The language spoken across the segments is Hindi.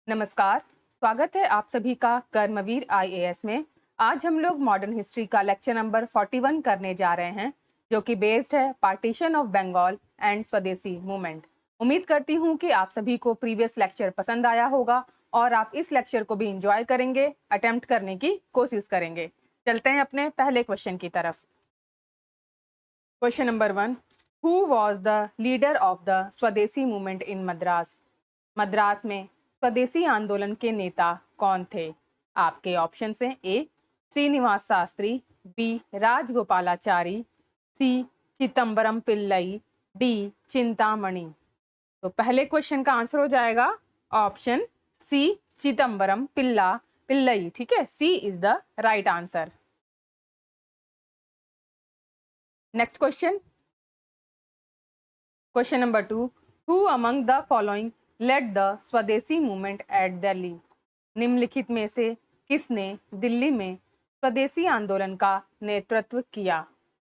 नमस्कार। स्वागत है आप सभी का कर्मवीर आईएएस में। आज हम लोग मॉडर्न हिस्ट्री का लेक्चर नंबर 41 करने जा रहे हैं, जो कि बेस्ड है पार्टीशन ऑफ बंगाल एंड स्वदेशी मूवमेंट। उम्मीद करती हूँ कि आप सभी को प्रीवियस लेक्चर पसंद आया होगा और आप इस लेक्चर को भी इंजॉय करेंगे, अटेम्प्ट करने की कोशिश करेंगे। चलते हैं अपने पहले क्वेश्चन की तरफ। Question number 1, who was the leader of the swadeshi movement in Madras? Madras में स्वदेशी आंदोलन के नेता कौन थे? आपके ऑप्शन हैं ए श्रीनिवास शास्त्री, बी राजगोपालाचारी, सी चिदम्बरम पिल्लई, डी चिंतामणि। तो पहले क्वेश्चन का आंसर हो जाएगा ऑप्शन सी चिदम्बरम पिल्लई। ठीक है, C is the right answer. Next question, question number 2, who among the following led the swadeshi movement at Delhi? निम्नलिखित में से किसने दिल्ली में स्वदेशी आंदोलन का नेतृत्व किया?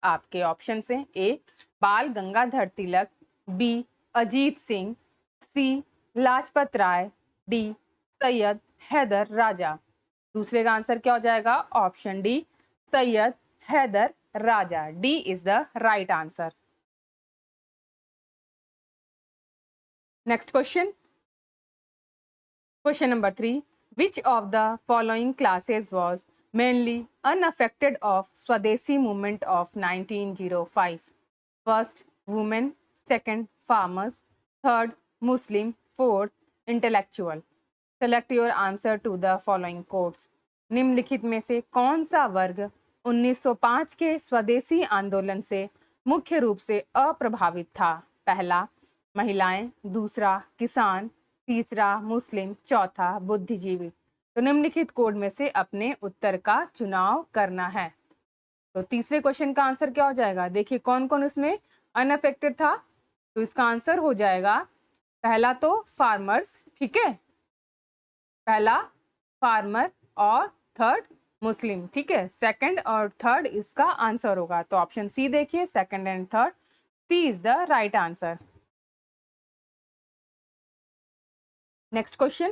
आपके ऑप्शन हैं A Bal Gangadhar Tilak, B Ajit Singh, C Lajpat Rai, D Syed Haider Raja. दूसरे का आंसर क्या हो जाएगा? Option D Syed Haider Raja. D is the right answer. Next question, question number 3, which of the following classes was mainly unaffected of Swadeshi movement of 1905? First, women; second, farmers; third, Muslim; fourth, intellectual. Select your answer to the following quotes. निम्नलिखित में से कौन सा वर्ग 1905 के स्वदेशी आंदोलन से मुख्य रूप से अप्रभावित था? पहला, महिलाएं; दूसरा, किसान; तीसरा, मुस्लिम; चौथा, बुद्धिजीवी। तो निम्नलिखित कोड में से अपने उत्तर का चुनाव करना है। तो तीसरे क्वेश्चन का आंसर क्या हो जाएगा? देखिए कौन कौन इसमें अनअफेक्टेड था। तो इसका आंसर हो जाएगा पहला तो फार्मर्स, ठीक है, पहला फार्मर और थर्ड मुस्लिम, ठीक है। सेकंड और थर्ड इसका आंसर होगा। तो ऑप्शन सी देखिए, second and third, C is the right answer. Next question,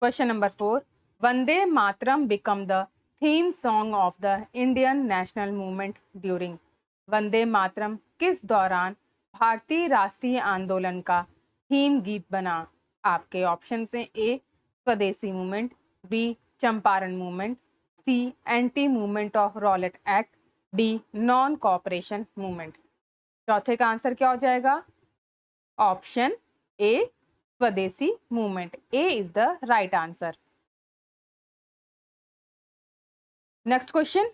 question number 4, Vande Mataram become the theme song of the Indian national movement during? Vande Mataram किस दौरान भारतीय राष्ट्रीय आंदोलन का थीम गीत बना? आपके ऑप्शन हैं A Swadeshi movement, B Champaran movement, C anti movement of Rowlatt Act, D non cooperation movement. चौथे का आंसर क्या हो जाएगा? Option A Swadeshi movement. A is the right answer. Next question,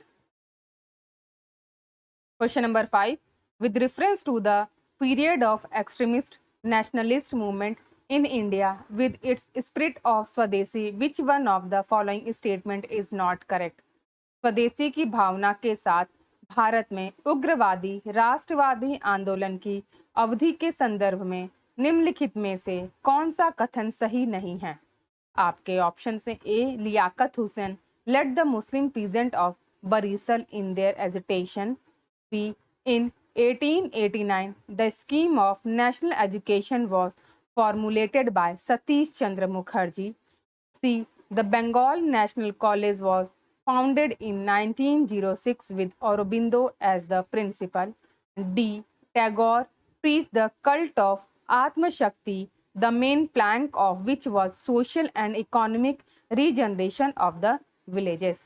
question number 5, with reference to the period of extremist nationalist movement in India with its spirit of Swadeshi, which one of the following statement is not correct? स्वदेशी की भावना के साथ भारत में उग्रवादी राष्ट्रवादी आंदोलन की अवधि के संदर्भ में निम्नलिखित में से कौन सा कथन सही नहीं है? आपके ऑप्शन से A Liaquat Hussain led the Muslim peasant of Barisal in their agitation, B in 1889 the scheme of national education was formulated by Satish Chandra Mukherjee, C the Bengal national college was founded in 1906 with Aurobindo as the principal, D Tagore preached the cult of Atma Shakti, the main plank of which was social and economic regeneration of the villages.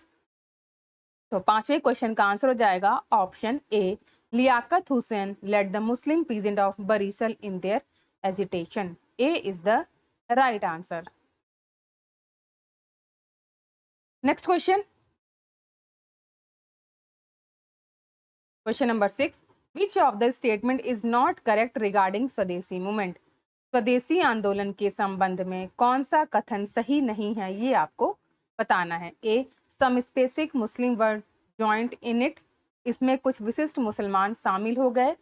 तो पांचवें क्वेश्चन का आंसर हो जाएगा option A Liaquat Hussain led the Muslim peasant of Barisal in their agitation. A is the right answer. Next question, question number 6, which of the statement is not correct regarding swadeshi movement? Swadeshi आंदोलन के संबंध में कौन सा कथन सही नहीं है, ये आपको बताना है। A some specific Muslim word joint in it, इसमें कुछ विशिष्ट मुसलमान शामिल हो गए।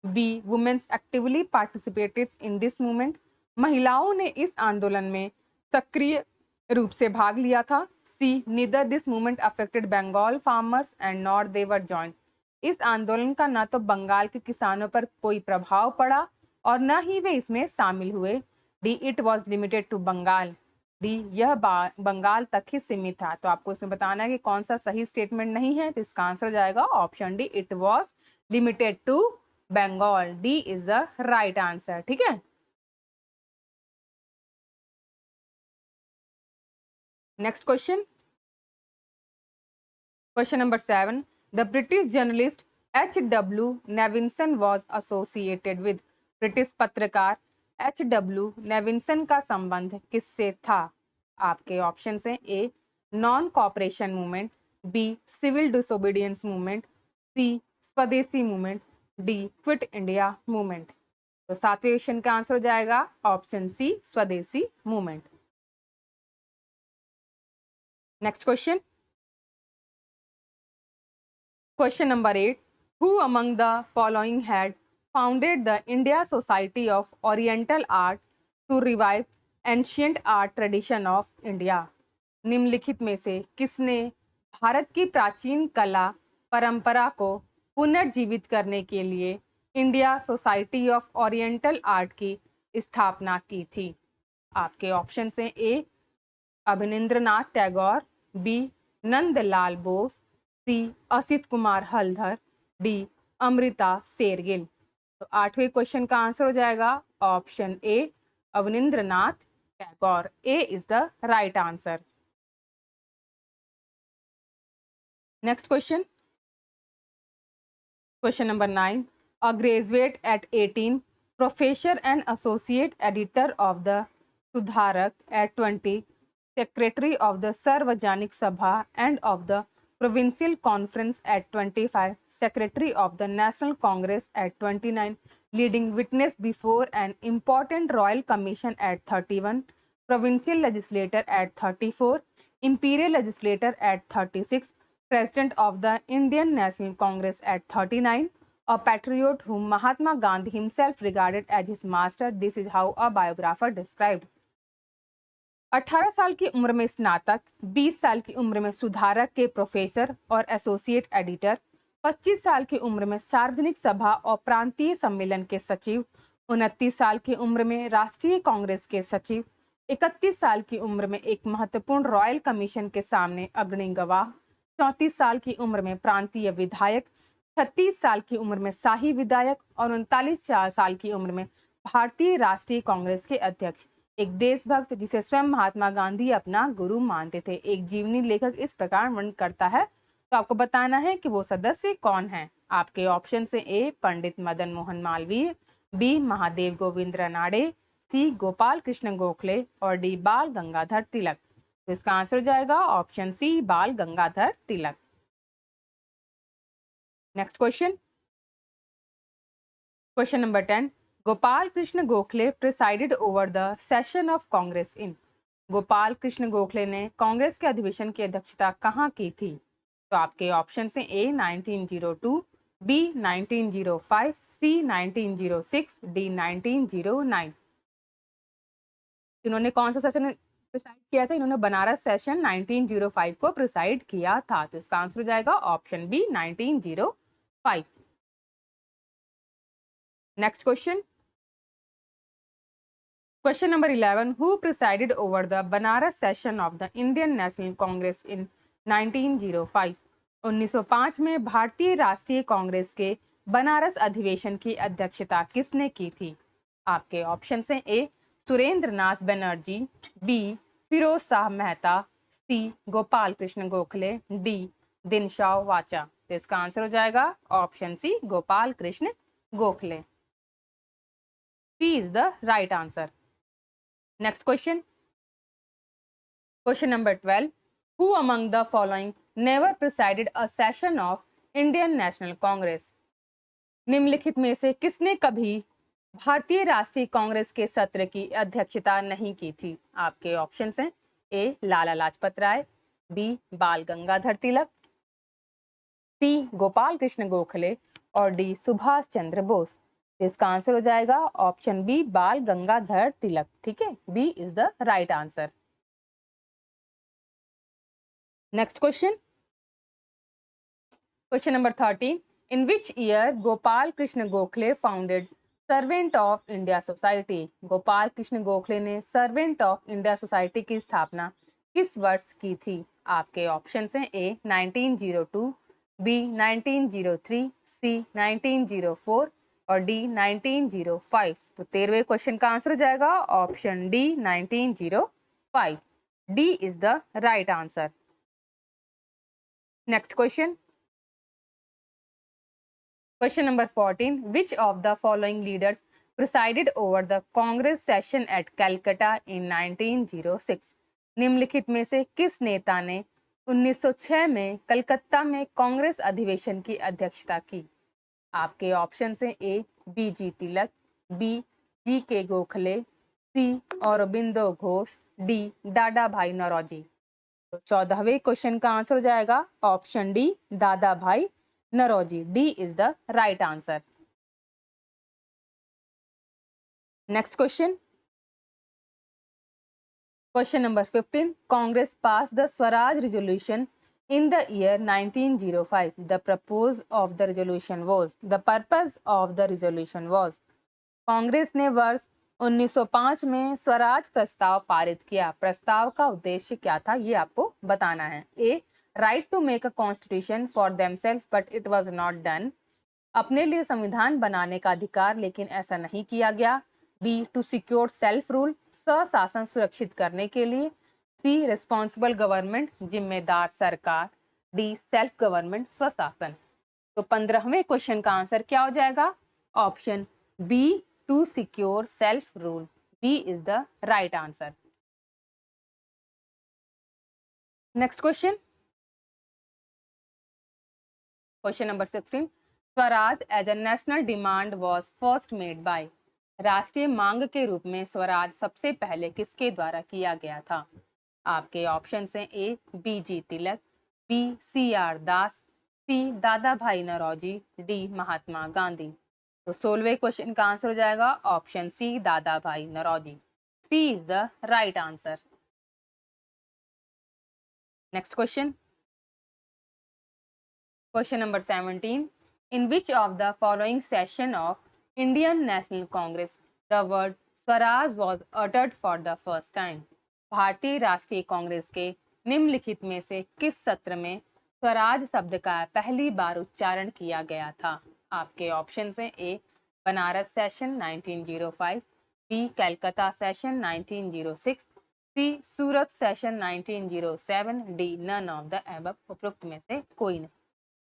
B women's actively participated in this movement, महिलाओं ने इस आंदोलन में सक्रिय रूप से भाग लिया था। C neither this movement affected Bengal farmers and not they were joint, इस आंदोलन का न तो बंगाल के किसानों पर कोई प्रभाव पड़ा और न ही वे इसमें शामिल हुए। D it was limited to Bengal, D यह बंगाल तक ही सीमित था। तो आपको इसमें बताना है कि कौन सा सही स्टेटमेंट नहीं है, तो इसका आंसर जाएगा option D, it was limited to Bengal. D is the right answer. ठीक है, next question, question number 7, the British journalist H.W. Nevinson was associated with, British पत्रकार H.W. नेविन्सन का संबंध किससे था? आपके ऑप्शन हैं A non cooperation movement, B civil disobedience movement, C Swadeshi movement, D quit India movement. तो सातवें क्वेश्चन का आंसर हो जाएगा option C Swadeshi movement. Next question, question number 8, who among the following had founded the India Society of Oriental Art to revive ancient art tradition of India? निम्नलिखित में से किसने भारत की प्राचीन कला परंपरा को पुनर्जीवित करने के लिए India society of oriental art की स्थापना की थी? आपके ऑप्शन हैं A Abanindranath Tagore, B Nandalal Bose, C Asit Kumar Haldar, D Amrita Shergill. तो आठवें क्वेश्चन का आंसर हो जाएगा option A Abanindranath Tagore. A is the right answer. Next question, question number 9, a graduate at 18, professor and associate editor of the Sudharak at 20, Secretary of the Sarvajanik Sabha and of the Provincial Conference at 25, Secretary of the National Congress at 29, leading witness before an important royal commission at 31, provincial legislator at 34, imperial legislator at 36, President of the Indian National Congress at 39, a patriot whom Mahatma Gandhi himself regarded as his master. This is how a biographer described. 18 साल की उम्र में स्नातक, 20 साल की उम्र में सुधारक के प्रोफेसर और एसोसिएट एडिटर, 25 साल की उम्र में सार्वजनिक सभा और प्रांतीय सम्मेलन के सचिव, 29 साल की उम्र में राष्ट्रीय कांग्रेस के सचिव, 31 साल की उम्र में एक महत्वपूर्ण रॉयल कमीशन के सामने अग्रणी गवाह, 34 साल की उम्र में प्रांतीय विधायक, 36 साल की उम्र में शाही विधायक और 39 साल की उम्र में भारतीय राष्ट्रीय कांग्रेस के अध्यक्ष, एक देशभक्त जिसे स्वयं महात्मा गांधी अपना गुरु मानते थे। एक जीवनी लेखक इस प्रकार वर्णन करता है, तो आपको बताना है कि वो सदस्य कौन है। आपके ऑप्शन से ए पंडित मदन मोहन मालवीय, बी महादेव गोविंद रानडे, सी गोपाल कृष्ण गोखले और डी बाल गंगाधर तिलक। तो इसका आंसर हो जाएगा option C Bal Gangadhar Tilak. Next question, question number 10, Gopal Krishna Gokhale presided over the session of Congress in, Gopal Krishna Gokhale ने कांग्रेस के अधिवेशन की अध्यक्षता कहाँ की थी? तो आपके ऑप्शन हैं ए 1902, बी 1905, सी 1906, डी 1909। इन्होंने कौन सा सेशन प्रिसाइड किया था? इन्होंने बनारस सेशन 1905 को प्रिसाइड किया था। तो इसका आंसर हो जाएगा option B 1905। Next question, question number 11, who presided over the Banaras session of the Indian national Congress in 1905? 1905 में भारतीय राष्ट्रीय कांग्रेस के बनारस अधिवेशन की अध्यक्षता किसने की थी? आपके ऑप्शन हैं A Surendra Nath Banerjee, B Firoz Shah Mehta, C Gopal Krishna Gokhale, D Dinshaw Wacha. तो इसका आंसर हो जाएगा option C Gopal Krishna Gokhale. C is the right answer. Next question. Question number 12. Who among the following never presided a session of Indian National Congress? निम्नलिखित में से किसने कभी भारतीय राष्ट्रीय कांग्रेस के सत्र की अध्यक्षता नहीं की थी? आपके ऑप्शंस हैं ए लाला लाजपत राय, बी बाल गंगाधर तिलक, सी गोपाल कृष्ण गोखले और डी सुभाष चंद्र बोस। इसका आंसर हो जाएगा ऑप्शन बी बाल गंगाधर तिलक। ठीक है, B is the right answer. Next question, question number 13, in which year Gopal Krishna Gokhale founded servant of India society. Gopal Krishna Gokhale ने सर्वेंट ऑफ इंडिया सोसाइटी की स्थापना किस वर्ष की थी? आपके ऑप्शन हैं ए 1902, बी 1903, सी 1904 और डी 1905। तो 13वें क्वेश्चन का आंसर हो जाएगा option D 1905। D is the right answer. Next question, question number 14, which of the following leaders presided over the Congress session at Calcutta in 1906? निम्नलिखित में से किस नेता ने 1906 में कलकत्ता में कांग्रेस अधिवेशन की अध्यक्षता की? आपके ऑप्शन हैं A B G Tilak, B जी के गोखले, सी औरबिंदो घोष, डी दादा भाई नौरोजी। तो 14वें क्वेश्चन का आंसर हो जाएगा option D Dadabhai Naoroji. D is the right answer. Next question, question number 15, Congress pass the Swaraj resolution in the year 1905. The purpose of the resolution was Congress ने वर्ष 1905 में स्वराज प्रस्ताव पारित किया। प्रस्ताव का उद्देश्य क्या था ये आपको बताना है। A right to make a constitution for themselves but it was not done. अपने लिए संविधान बनाने का अधिकार लेकिन ऐसा नहीं किया गया। B to secure self rule, स्वशासन सुरक्षित करने के लिए। सी रिस्पॉन्सिबल गवर्नमेंट, जिम्मेदार सरकार। डी सेल्फ गवर्नमेंट, स्वशासन। तो 15वें क्वेश्चन का आंसर क्या हो जाएगा? Option B to secure self rule. B is the right answer. Next question, question number 16, Swaraj as a national demand was first made by. राष्ट्रीय मांग के रूप में स्वराज सबसे पहले किसके द्वारा किया गया था? आपके ऑप्शन हैं A B G Tilak, B C R Das, C Dadabhai Naoroji, D Mahatma Gandhi. तो 16वें क्वेश्चन का आंसर हो जाएगा option C Dadabhai Naoroji. C is the right answer. Next question, question number 17, in which of the following session of Indian national Congress the word Swaraj was uttered for the first time. भारतीय राष्ट्रीय कांग्रेस के निम्नलिखित में से किस सत्र में स्वराज शब्द का पहली बार उच्चारण किया गया था? आपके ऑप्शन हैं A Banaras session 1905, B Calcutta session 1906, C Surat session 1907, D none of the above. उपरोक्त में से कोई नहीं।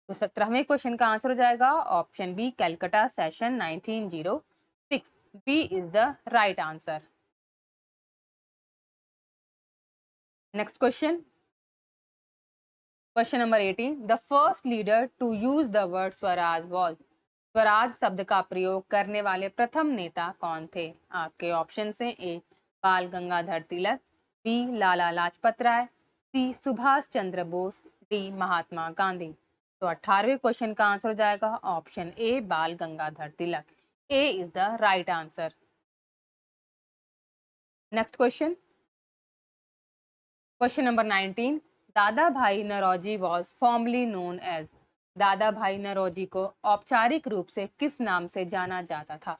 तो 17वें क्वेश्चन का आंसर हो जाएगा option B Calcutta session 1906। B is the right answer. Next question, question number 18, the first leader to use the word Swaraj was. Swaraj शब्द का प्रयोग करने वाले प्रथम नेता कौन थे? आपके ऑप्शन हैं A Bal Gangadhar Tilak, B Lala Lajpat Rai, C Subhash Chandra Bose, D Mahatma Gandhi. तो 18वें क्वेश्चन का आंसर हो जाएगा option A Bal Gangadhar Tilak. A is the right answer. Next question, question number 19, Dadabhai Naoroji was formerly known as. Dadabhai Naoroji को औपचारिक रूप से किस नाम से जाना जाता था?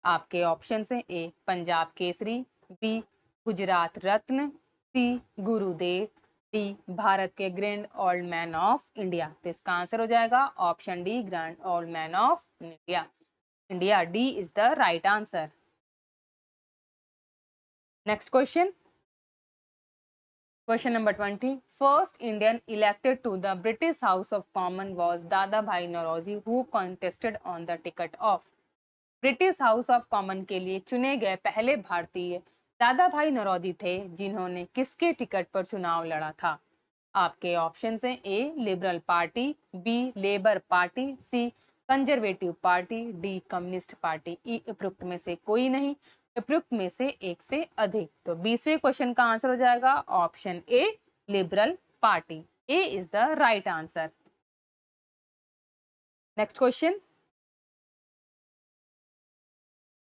आपके ऑप्शन हैं A Punjab Kesari, B Gujarat Ratna, C Gurudev, D Bharat के grand old man of India. तो इसका आंसर हो जाएगा option D grand old man of India. India, D is the right answer. Next question, question number 20, first Indian elected to the British House of Common was Dadabhai Naoroji who contested on the ticket of. British House of Common के लिए चुने गए पहले भारतीय दादा भाई नौरोजी थे जिन्होंने किसके टिकट पर चुनाव लड़ा था? आपके ऑप्शन हैं A Liberal Party, B Labour Party, C Conservative Party, D Communist Party. ई उपयुक्त में से कोई नहीं, उपयुक्त में से एक से अधिक। तो 20वें क्वेश्चन का आंसर हो जाएगा option A Liberal party. A is the right answer. Next question,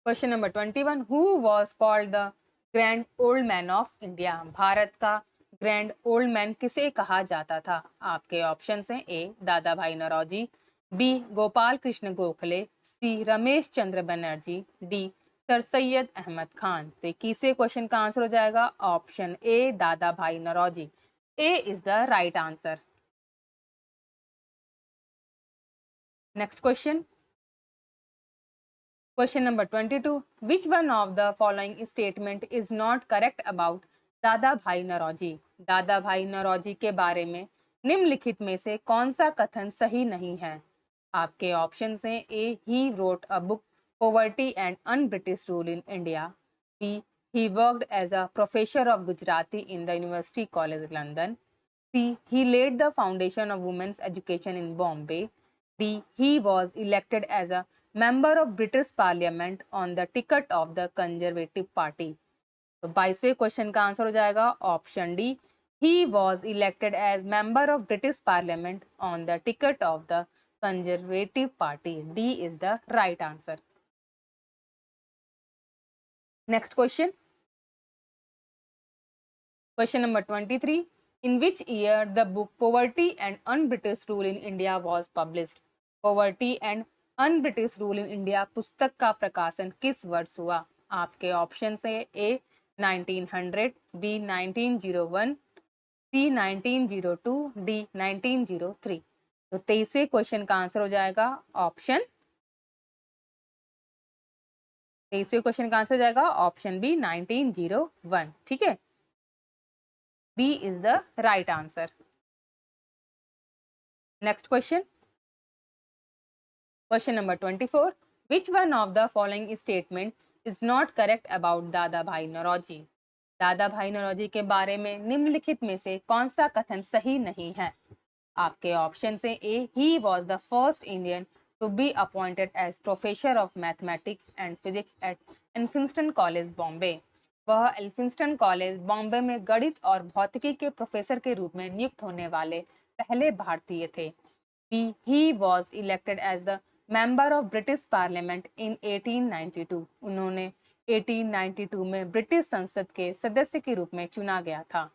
question number 21, who was called the grand old man of India. Bharat का ग्रैंड ओल्ड मैन किसे कहा जाता था? आपके ऑप्शन हैं ए दादा भाई नौरोजी, बी गोपाल कृष्ण गोखले, सी रमेश चंद्र बनर्जी, डी सर सैयद अहमद खान। तो 21वें क्वेश्चन का आंसर हो जाएगा option A Dadabhai Naoroji. A is the right answer. Next question, question number 22, which one of the following statement is not correct about Dadabhai Naoroji. दादा भाई नौरोजी के बारे में निम्नलिखित में से कौन सा कथन सही नहीं है। आपके ऑप्शन हैं A he wrote a book poverty and un British rule in India, B he worked as a professor of Gujarati in the University College London, C he laid the foundation of women's education in Bombay, D he was elected as a member of British Parliament on the ticket of the Conservative Party। तो 22वें क्वेश्चन का आंसर हो जाएगा option D he was elected as member of British Parliament on the ticket of the Conservative Party। D is the right answer। Next question, question number 23, in which year the book Poverty and Un-British Rule in India was published। Poverty and Un-British Rule in India पुस्तक का प्रकाशन किस वर्ष हुआ। आपके ऑप्शन है ए 1900, बी 1901, सी 1902, डी 1903। तो 23वें क्वेश्चन का आंसर हो जाएगा ऑप्शन, 23वें क्वेश्चन का आंसर हो जाएगा ऑप्शन बी 1901। ठीक है, B is the right answer. Next question, question number 24, which one of the following statement is not correct about Dadabhai Naoroji. दादा भाई नौरोजी के बारे में निम्नलिखित में से कौन सा कथन सही नहीं है। आपके ऑप्शन से A he was the first Indian to be appointed as professor of mathematics and physics at Elphinstone College Bombay. वह एल्फिंस्टन कॉलेज बॉम्बे में गणित और भौतिकी के प्रोफेसर के रूप में नियुक्त होने वाले पहले भारतीय थे। B he was elected as the member of British parliament in 1892। उन्होंने 1892 में ब्रिटिश संसद के सदस्य के रूप में चुना गया था।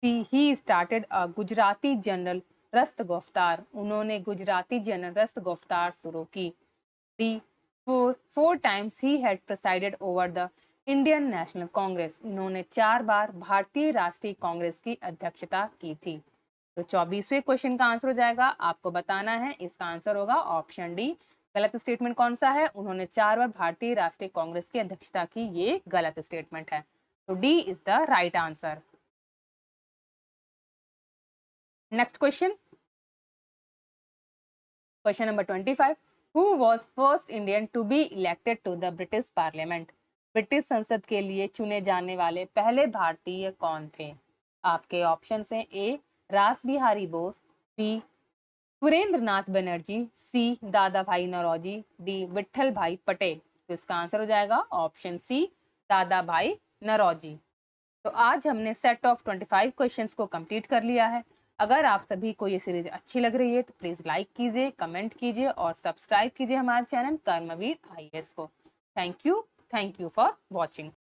He started a Gujarati journal Rast Goftar. उन्होंने गुजराती जनरल रस्त गुफ्तार शुरू की। D four times he had presided over the Indian national Congress. इन्होंने 4 बार भारतीय राष्ट्रीय कांग्रेस की अध्यक्षता की थी। तो 24वें क्वेश्चन का आंसर हो जाएगा, आपको बताना है, इसका आंसर होगा ऑप्शन डी। गलत स्टेटमेंट कौन सा है, उन्होंने 4 बार भारतीय राष्ट्रीय कांग्रेस की अध्यक्षता की, ये गलत स्टेटमेंट है। तो D is the right answer. Next question, question number 25, who was first Indian to be elected to the British parliament. British संसद के लिए चुने जाने वाले पहले भारतीय कौन थे। आपके ऑप्शन हैं ए रास बिहारी बोस, बी सुरेंद्र नाथ बनर्जी, सी दादा भाई नौरोजी, डी विट्ठल भाई पटेल। तो इसका आंसर हो जाएगा option C Dadabhai Naoroji. तो आज हमने सेट ऑफ 25 क्वेश्चंस को कंप्लीट कर लिया है। अगर आप सभी को ये सीरीज अच्छी लग रही है तो प्लीज लाइक कीजिए, कमेंट कीजिए और सब्सक्राइब कीजिए हमारे चैनल कर्मवीर IAS को। Thank you for watching.